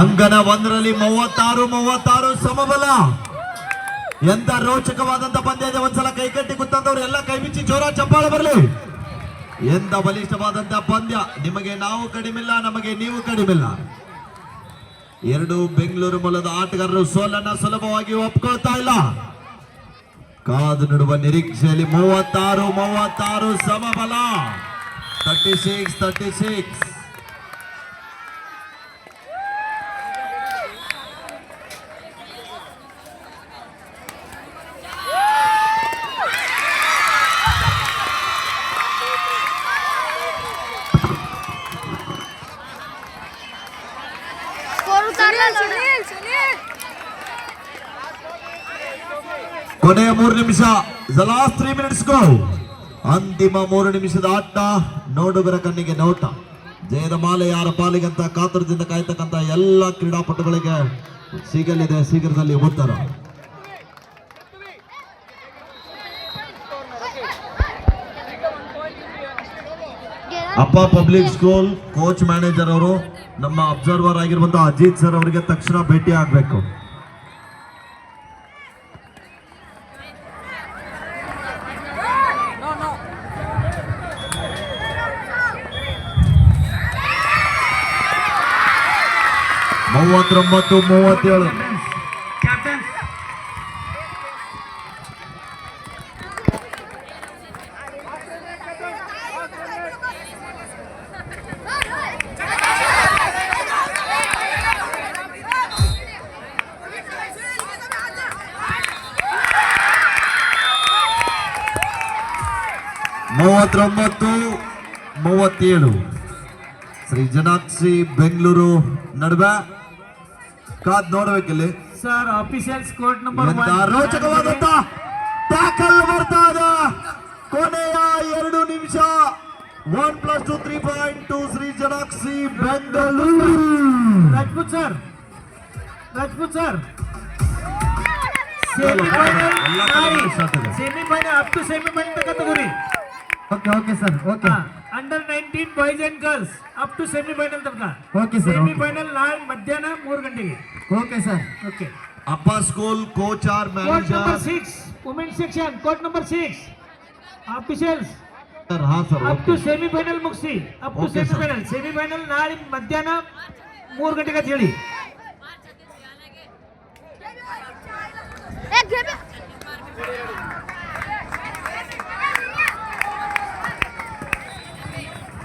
ಅಂಕನ ಒಂದರಲ್ಲಿ 36 ಸಮಬಲ. ಎಂತ ರೋಚಕವಾದಂತ ಪಂದ್ಯ ಇದೆ. ಒಂದ್ಸಲ ಕೈ ಕಟ್ಟಿ ಕೂತಂತವ್ರು ಎಲ್ಲ ಕೈ ಬಿಚ್ಚಿ ಜೋರ ಚಪ್ಪಾಳೆ ಬರಲಿ. ಎಂತ ಬಲಿಷ್ಠವಾದಂತ ಪಂದ್ಯ. ನಿಮಗೆ ನಾವು ಕಡಿಮಿಲ್ಲ, ನಮಗೆ ನೀವು ಕಡಿಮಿಲ್ಲ. ಎರಡು ಬೆಂಗಳೂರು ಮೂಲದ ಆಟಗಾರರು ಸೋಲನ್ನ ಸುಲಭವಾಗಿ ಒಪ್ಕೊಳ್ತಾ ಇಲ್ಲ. ಕಾದು ನೋಡುವ ನಿರೀಕ್ಷೆಯಲ್ಲಿ 36 ಸಮಬಲ. 36. ಕೊನೆಯ 3 ನಿಮಿಷ. The last 3 minutes go. ಅಂತಿಮ 3 ನಿಮಿಷದ ಆಟ. ನೋಡುಗರ ಕಣ್ಣಿಗೆ ನೋಟ. ಜಯದ ಮಾಲೆ ಯಾರ ಪಾಲಿಗಂತ ಕಾತುರದಿಂದ ಕಾಯ್ತಕ್ಕಂತ ಎಲ್ಲ ಕ್ರೀಡಾಪಟುಗಳಿಗೆ ಸಿಗಲಿದೆ ಶೀಘ್ರದಲ್ಲಿ ಉತ್ತರ. ಅಪ್ಪ ಪಬ್ಲಿಕ್ ಸ್ಕೂಲ್ ಕೋಚ್ ಮ್ಯಾನೇಜರ್ ಅವರು ನಮ್ಮ ಅಬ್ಸರ್ವರ್ ಆಗಿರುವಂತಹ ಅಜಿತ್ ಸರ್ ಅವರಿಗೆ ತಕ್ಷಣ ಭೇಟಿ ಆಗಬೇಕು. ಮೂವತ್ತೊಂಬತ್ತು 37. ಮೂವತ್ತೊಂಬತ್ತು 37. ಶ್ರೀ ಜನಾಕ್ಷಿ ಬೆಂಗಳೂರು ನಡುವೆ ಕಾದ್ ನೋಡಬೇಕಿಲ್ಲಿ ಸರ್. ಆಫೀಸಿಯಲ್ಸ್ ಕೋರ್ಟ್ ನಂಬರ್ 1 ರೋಚಕವಾದಂತ ಟ್ಯಾಕಲ್ ಬರ್ತಾ ಇದೆ. ಕೊನೆಯ 2 ನಿಮಿಷ. 1+2 3.2 Shri Janakshi Bengaluru. Rajput sir semifinal up to semifinal ತನಕ ತಗೋರಿ. Okay sir. Okay. Under 19 boys and girls up to semifinal ತನಕ. Okay sir. ಸೆಮಿಫೈನಲ್ ನಾಳೆ ಮಧ್ಯಾಹ್ನ 3 ಗಂಟೆಗೆ. Okay sir. ಓಕೆ. ಅಪ್ಪ school coach or court manager number 6 women section court number 6 officials sir. ಹಾ sir. Up to semifinal ಮುಗಿಸಿ. Up to semifinal ನಾಳೆ ಮಧ್ಯಾಹ್ನ 3 ಗಂಟೆಗೆ ಅಂತ ಹೇಳಿ.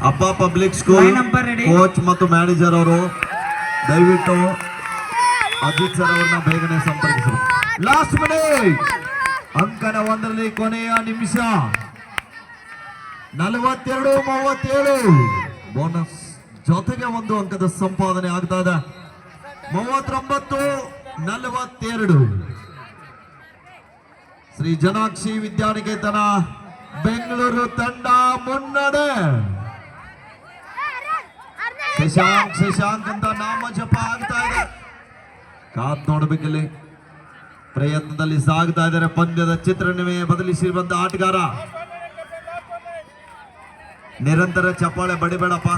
ಅಪ್ಪ ಪಬ್ಲಿಕ್ ಸ್ಕೂಲ್ ಕೋಚ್ ಮತ್ತು ಮ್ಯಾನೇಜರ್ ಅವರು ದಯವಿಟ್ಟು ಅಜಿತ್ ಸರ್ ಅವರನ್ನ ಬೇಗನೆ ಸಂಪರ್ಕಿಸರು. Last minute. ಅಂಕನ ಒಂದರಲ್ಲಿ ಕೊನೆಯ ನಿಮಿಷ. 42-37. ಬೋನಸ್ ಜೊತೆಗೆ 1 ಅಂಕದ ಸಂಪಾದನೆ ಆಗ್ತಾ ಇದೆ. 39-42. ಶ್ರೀ ಜನಾಕ್ಷಿ ವಿದ್ಯಾನಿಕೇತನ ಬೆಂಗಳೂರು ತಂಡ ಮುನ್ನಡೆ. ಶಶಾಂಕ್ ಅಂತ ನಾಮ ಜಪ ಆಗ್ತಾ ಇದೆ. ಕಾತ್ ನೋಡ್ಬೇಕಲ್ಲಿ. ಪ್ರಯತ್ನದಲ್ಲಿ ಸಾಗ್ತಾ ಇದ್ದಾರೆ. ಪಂದ್ಯದ ಚಿತ್ರಣವೇ ಬದಲಿಸಿರುವಂತ ಆಟಗಾರ. ನಿರಂತರ ಚಪ್ಪಾಳೆ ಬಡಿಬೇಡಪ್ಪ.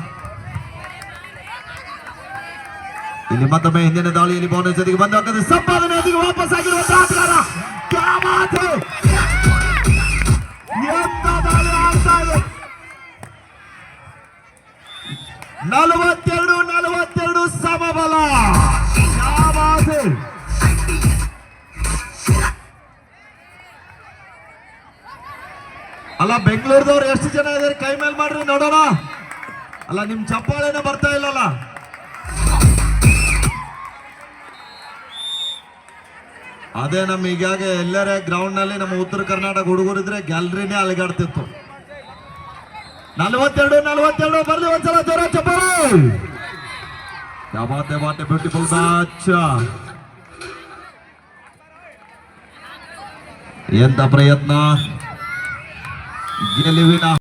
ಇಲ್ಲಿ ಮತ್ತೊಮ್ಮೆ ಹಿಂದಿನ ದಾಳಿಯಲ್ಲಿ ಬೋನಸ್ ಜೊತೆಗೆ ಬಂದ ಅಂಕದ ಸಂಪಾದನೆ ವಾಪಸ್ ಆಗಿರುವಂತ ಆಟಗಾರ. ಕ್ಯಾ ಬಾತ್ ಹೈ. ಎಂತ ದಾಳಿ ಆಗ್ತಾ ಇದೆ. 42 ಸಮಬಲ. ಅಲ್ಲ ಬೆಂಗಳೂರದವ್ರು ಎಷ್ಟು ಜನ ಇದ್ದಾರೆ ಕೈ ಮೇಲ್ ಮಾಡ್ರಿ ನೋಡೋಣ. ಅಲ್ಲ ನಿಮ್ ಚಪ್ಪಾಳೆನೇ ಬರ್ತಾ ಇಲ್ಲಲ್ಲ. ಅದೇ ನಮ್ ಈಗಾಗ ಎಲ್ಲರೇ ಗ್ರೌಂಡ್ ನಲ್ಲಿ ನಮ್ಮ ಉತ್ತರ ಕರ್ನಾಟಕ ಹುಡುಗರಿದ್ರೆ ಗ್ಯಾಲರಿನೇ ಅಲಿಗಾಡ್ತಿತ್ತು. 42 ಬರ್ಲಿ ಒಂದ್ಸಲ ಜೋರ ಚಪ್ಪಾಳೆ. क्या बात है ब्यूटीफुल मैच. ಎಂತ ಪ್ರಯತ್ನ ಗೆಲುವಿನ